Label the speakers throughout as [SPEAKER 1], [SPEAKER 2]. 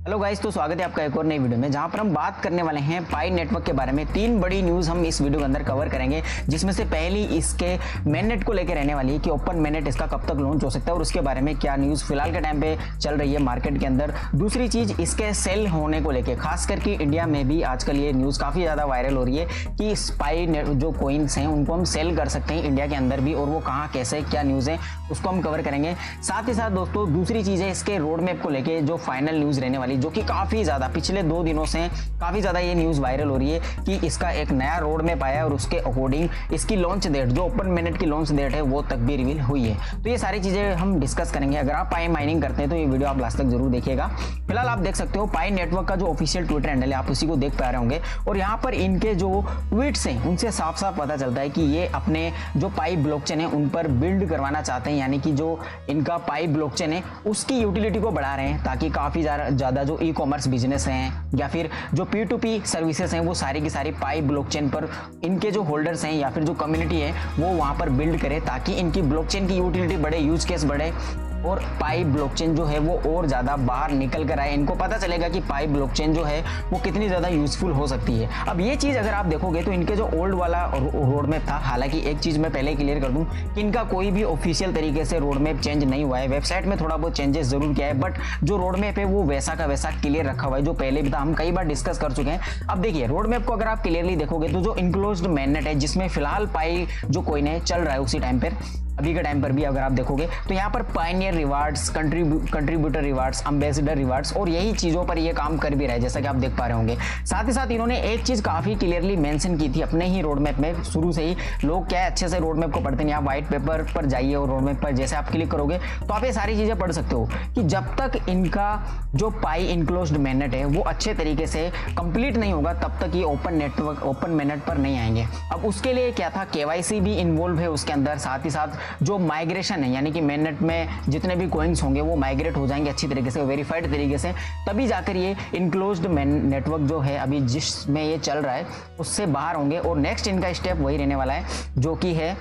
[SPEAKER 1] Hello guys, तो स्वागत है आपका एक और नई वीडियो में, जहां पर हम बात करने वाले हैं पाई नेटवर्क के बारे में। तीन बड़ी न्यूज़ हम इस वीडियो के अंदर कवर करेंगे, जिसमें से पहली इसके मेननेट को लेकर रहने वाली है कि ओपन मेननेट इसका कब तक लॉन्च हो सकता है और उसके बारे में क्या न्यूज़ फिलहाल के टाइम पे चल रही है मार्केट के अंदर। दूसरी चीज़ इसके सेल होने को लेकर, खास करके इंडिया में भी आजकल ये न्यूज़ काफ़ी ज़्यादा वायरल हो रही है कि पाई जो कॉइन्स हैं उनको हम सेल कर सकते हैं इंडिया के अंदर भी, और वो कहाँ कैसे क्या न्यूज़ है उसको हम कवर करेंगे। साथ ही साथ दोस्तों दूसरी चीज़ है इसके रोड मैप को लेकर जो फाइनल न्यूज़ रहने वाली, जो कि काफ़ी ज़्यादा पिछले 2 दिनों से काफ़ी ज़्यादा ये न्यूज़ वायरल हो रही है कि इसका एक नया रोड मैप आया और उसके अकॉर्डिंग इसकी लॉन्च डेट, जो ओपन मेननेट की लॉन्च डेट है, वो तक भी रिवील हुई है। तो ये सारी चीज़ें हम डिस्कस करेंगे। अगर आप पाई माइनिंग करते हैं तो ये वीडियो आप लास्ट तक जरूर देखिएगा। फिलहाल आप देख सकते हो पाई नेटवर्क का जो ऑफिशियल ट्विटर हैंडल है, आप उसी को देख पा रहे होंगे, और यहाँ पर इनके जो ट्वीट्स हैं उनसे साफ साफ पता चलता है कि ये अपने जो पाई ब्लॉकचेन है उन पर बिल्ड करवाना चाहते हैं, यानी कि जो इनका पाई ब्लॉकचेन है उसकी यूटिलिटी को बढ़ा रहे हैं, ताकि काफ़ी ज़्यादा जो ई कॉमर्स बिजनेस हैं या फिर जो P2P सर्विसेज हैं वो सारी की सारी पाई ब्लॉकचेन पर इनके जो होल्डर्स हैं या फिर जो कम्युनिटी है वो वहां पर बिल्ड करे, ताकि इनकी ब्लॉकचेन की यूटिलिटी बढ़े, यूज केस बढ़े और पाई ब्लॉकचेन जो है वो और ज़्यादा बाहर निकल कर आए। इनको पता चलेगा कि पाई ब्लॉकचेन जो है वो कितनी ज़्यादा यूजफुल हो सकती है। अब ये चीज़ अगर आप देखोगे तो इनके जो ओल्ड वाला रोड मैप था, हालांकि एक चीज़ मैं पहले क्लियर कर दूं कि इनका कोई भी ऑफिशियल तरीके से रोड मैप चेंज नहीं हुआ है। वेबसाइट में थोड़ा बहुत चेंजेस जरूर किया है, बट जो रोड मैप है वो वैसा का वैसा क्लियर रखा हुआ है, जो पहले भी था, हम कई बार डिस्कस कर चुके हैं। अब देखिए रोड मैप को अगर आप क्लियरली देखोगे तो जो इनक्लोज्ड मेननेट है, जिसमें फिलहाल पाई जो कॉइन है चल रहा है उसी टाइम पर, अभी के टाइम पर भी अगर आप देखोगे तो यहाँ पर Pioneer rewards, contributor rewards, ambassador rewards और यही चीज़ों पर ये काम कर भी रहा है, जैसा कि आप देख पा रहे होंगे। साथ ही साथ इन्होंने एक चीज़ काफ़ी क्लियरली मेंशन की थी अपने ही रोड मैप में। शुरू से ही लोग क्या है अच्छे से रोड मैप को पढ़ते नहीं, आप व्हाइट पेपर पर जाइए और रोड मैप पर जैसे आप क्लिक करोगे तो आप ये सारी चीज़ें पढ़ सकते हो कि जब तक इनका जो पाई इनक्लोज्ड मेननेट है वो अच्छे तरीके से कंप्लीट नहीं होगा तब तक ये ओपन मेननेट पर नहीं आएंगे। अब उसके लिए क्या था, KYC भी इन्वॉल्व है उसके अंदर। साथ ही साथ जो माइग्रेशन है, यानी कि मेननेट में जितने भी कॉइन्स होंगे वो माइग्रेट हो जाएंगे अच्छी तरीके से, वेरीफाइड तरीके से, तभी जाकर ये इनक्लोज्ड नेटवर्क जो है अभी जिसमें ये चल रहा है उससे बाहर होंगे। और नेक्स्ट इनका स्टेप वही रहने वाला है जो कि है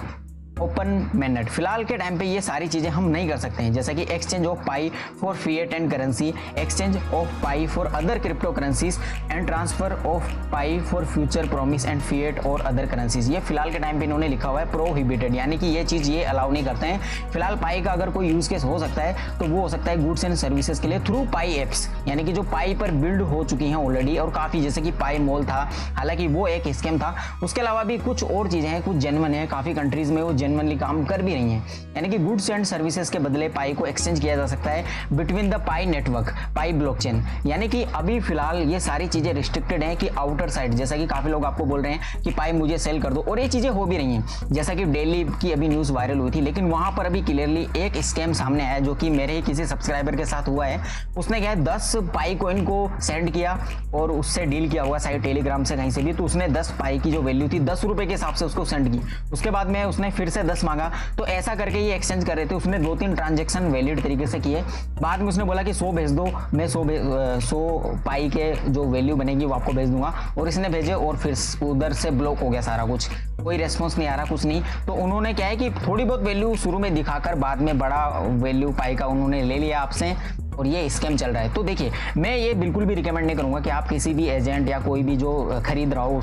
[SPEAKER 1] ओपन मेननेट। फिलहाल के टाइम पे ये सारी चीजें हम नहीं कर सकते हैं, जैसे कि exchange of pi for fiat and currency, exchange of pi for other crypto currencies and transfer of pi for future promise and fiat और अदर करेंसीज। ये फिलहाल के टाइम पे इन्होंने लिखा हुआ है प्रोहिबिटेड, यानी कि ये चीज ये अलाउ नहीं करते हैं। फिलहाल पाई का अगर कोई यूज केस हो सकता है तो वो हो सकता है गुड्स एंड सर्विसेज के लिए थ्रू पाई एप्स, यानी कि जो पाई पर बिल्ड हो चुकी हैं ऑलरेडी और काफी, जैसे कि पाई मॉल था, हालांकि वो एक स्कैम था। उसके अलावा भी कुछ और चीजें हैं, कुछ जेन्युइन है, काफी कंट्रीज में वो जेन्युइनली काम कर भी रही हैं, यानी कि गुड्स एंड सर्विसेज के बदले पाई को एक्सचेंज किया जा सकता है between the pi network, pi blockchain. यानी कि अभी फिलहाल ये सारी चीजें रिस्ट्रिक्टेड हैं कि आउटर साइड, जैसा कि काफी लोग आपको बोल रहे हैं कि पाई मुझे सेल कर दो, और ये चीजें हो भी रही हैं, जैसा कि डेली की अभी न्यूज वायरल हुई थी। लेकिन वहां पर अभी क्लियरली एक स्कैम सामने आया जो कि मेरे ही किसी सब्सक्राइबर के साथ हुआ है। उसने क्या है 10 पाई कॉइन को सेंड किया और उससे डील किया हुआ शायद टेलीग्राम से कहीं से भी, तो उसने 10 पाई की जो वैल्यू थी 10 रुपए के हिसाब से उसको सेंड की। उसके बाद में उसने फिर से 10 मांगा, तो ऐसा करके ये एक्सचेंज कर रहे थे। उसने 2-3 ट्रांजैक्शन वैलिड तरीके से किए, बाद में उसने बोला कि 100 भेज दो, मैं 100 पाई के जो वैल्यू बनेगी वो आपको भेज दूंगा, और इसने भेजे और फिर उधर से ब्लॉक हो गया सारा कुछ, कोई रेस्पॉन्स नहीं आ रहा, कुछ नहीं। तो उन्होंने क्या है कि थोड़ी बहुत वैल्यू शुरू में दिखाकर बाद में बड़ा वैल्यू पाई का उन्होंने ले लिया आपसे, और ये स्कैम चल रहा है। तो देखिए मैं ये बिल्कुल भी रिकमेंड नहीं करूंगा कि आप किसी भी एजेंट या कोई भी जो खरीद रहा हो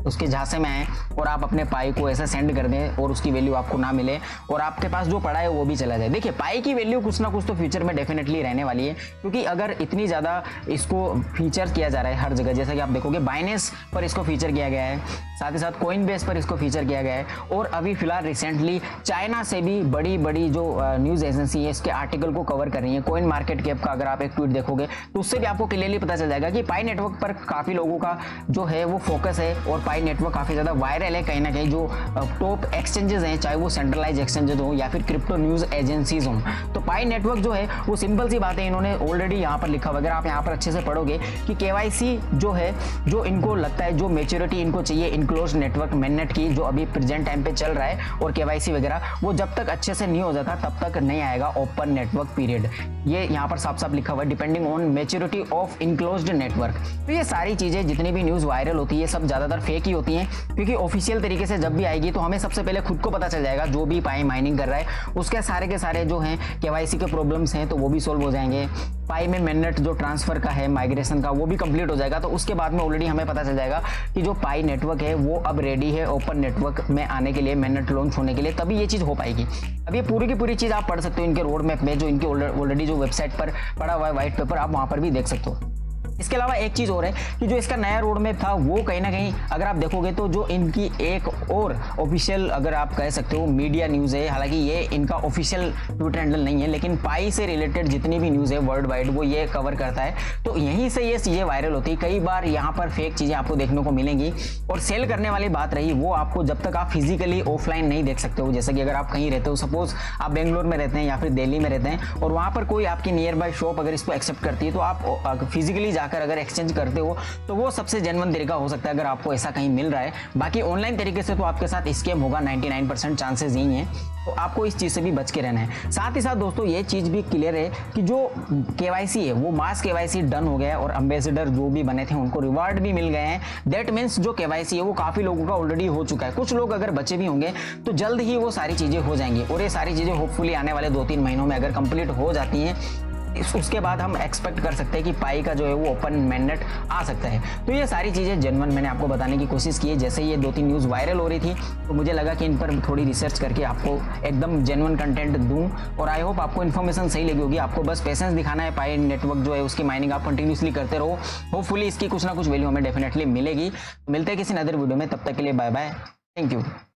[SPEAKER 1] उसके झांसे में आए और आप अपने पाई को ऐसा सेंड कर दें और उसकी वैल्यू आपको ना मिले और आपके पास जो पड़ा है वो भी चला जाए। देखिए पाई की वैल्यू कुछ ना कुछ तो फ्यूचर में डेफिनेटली रहने वाली है, क्योंकि अगर इतनी ज़्यादा इसको फीचर किया जा रहा है हर जगह, जैसा कि आप देखोगे बाइनेंस पर इसको फीचर किया गया है, साथ ही साथ कोइनबेस पर इसको फीचर किया गया है, और अभी फिलहाल रिसेंटली चाइना से भी बड़ी बड़ी जो न्यूज़ एजेंसी है इसके आर्टिकल को कवर कर रही है। कॉइन मार्केट कैप का अगर आप एक ट्वीट देखोगे तो उससे भी आपको क्लियरली पता चल जाएगा कि पाई नेटवर्क पर काफ़ी लोगों का जो है वो फोकस है, और पाई नेटवर्क काफ़ी ज़्यादा वायरल है कहीं ना कहीं। जो टॉप एक्सचेंजेस हैं, चाहे वो सेंट्रलाइज एक्सचेंजेस हो या फिर क्रिप्टो न्यूज़ एजेंसीज हों, तो पाई नेटवर्क जो है वो सिंपल सी बात है, इन्होंने ऑलरेडी यहाँ पर लिखा हुआ। अगर आप यहाँ पर अच्छे से पढ़ोगे कि KYC जो है, जो इनको लगता है जो मेच्योरिटी इनको चाहिए इनक्लोज नेटवर्क मेननेट की, जो अभी प्रेजेंट टाइम पे चल रहा है, और KYC वगैरह वो जब तक अच्छे से नहीं हो जाता तब तक नहीं आएगा ओपन नेटवर्क पीरियड। ये यहाँ पर साफ साफ लिखा हुआ है depending on maturity of enclosed network. तो ये सारी चीजें जितनी भी न्यूज वायरल होती है सब ज्यादातर फेक ही होती हैं, क्योंकि ऑफिशियल तरीके से जब भी आएगी तो हमें सबसे पहले खुद को पता चल जाएगा, जो भी पाई माइनिंग कर रहा है उसके सारे के सारे जो हैं KYC के प्रॉब्लम्स हैं तो वो भी सोल्व हो जाएंगे। पाई में मेननेट जो ट्रांसफर का है, माइग्रेशन का, वो भी कंप्लीट हो जाएगा। तो उसके बाद में ऑलरेडी हमें पता चल जाएगा कि जो पाई नेटवर्क है वो अब रेडी है ओपन नेटवर्क में आने के लिए, मेननेट लॉन्च होने के लिए, तभी ये चीज़ हो पाएगी। अब ये पूरी की पूरी चीज़ आप पढ़ सकते हो इनके रोड मैप में, जो इनके ऑलरेडी जो वेबसाइट पर पड़ा हुआ है व्हाइट पेपर, आप वहाँ पर भी देख सकते हो। इसके अलावा एक चीज़ और है कि जो इसका नया रोड मैप था वो कहीं ना कहीं अगर आप देखोगे तो जो इनकी एक और ऑफिशियल, अगर आप कह सकते हो, मीडिया न्यूज़ है, हालांकि ये इनका ऑफिशियल ट्विटर हैंडल नहीं है, लेकिन पाई से रिलेटेड जितनी भी न्यूज़ है वर्ल्ड वाइड वो ये कवर करता है। तो यहीं से ये चीज़ें वायरल होती है। कई बार यहाँ पर फेक चीज़ें आपको देखने को मिलेंगी। और सेल करने वाली बात रही, वो आपको जब तक आप फिजिकली ऑफलाइन नहीं देख सकते हो, जैसे कि अगर आप कहीं रहते हो, सपोज आप बेंगलोर में रहते हैं या फिर दिल्ली में रहते हैं, और वहाँ पर कोई आपकी नियर बाय शॉप अगर इसको एक्सेप्ट करती है, तो आप फिजिकली जाकर अगर एक्सचेंज करते हो तो वो सबसे जेन्युइन तरीका हो सकता है, अगर आपको ऐसा कहीं मिल रहा है। बाकी ऑनलाइन तरीके से तो आपके साथ स्कैम होगा, 99% चांसेस यही हैं। तो आपको इस चीज़ से भी बच के रहना है। साथ ही साथ दोस्तों ये चीज़ भी क्लियर है कि जो केवाईसी है वो मास केवाईसी डन हो गया है, और एम्बेसडर जो भी बने थे उनको रिवार्ड भी मिल गए हैं। दैट मीन्स जो केवाईसी है वो काफ़ी लोगों का ऑलरेडी हो चुका है। कुछ लोग अगर बचे भी होंगे तो जल्द ही वो सारी चीज़ें हो जाएंगी, और ये सारी चीज़ें होपफुली आने वाले 2-3 महीनों में अगर कंप्लीट हो जाती हैं, उसके बाद हम एक्सपेक्ट कर सकते हैं कि पाई का जो है वो ओपन मेननेट आ सकता है। तो ये सारी चीज़ें जेन्युइन मैंने आपको बताने की कोशिश की है। जैसे ये 2-3 न्यूज़ वायरल हो रही थी तो मुझे लगा कि इन पर थोड़ी रिसर्च करके आपको एकदम जेन्युइन कंटेंट दूं, और आई होप आपको इन्फॉर्मेशन सही लगी होगी। आपको बस पेशेंस दिखाना है, पाई नेटवर्क जो है उसकी माइनिंग आप कंटिन्यूसली करते रहो, होपफुली इसकी कुछ ना कुछ वैल्यू हमें डेफिनेटली मिलेगी। मिलते हैं किसी अदर वीडियो में, तब तक के लिए बाय बाय, थैंक यू।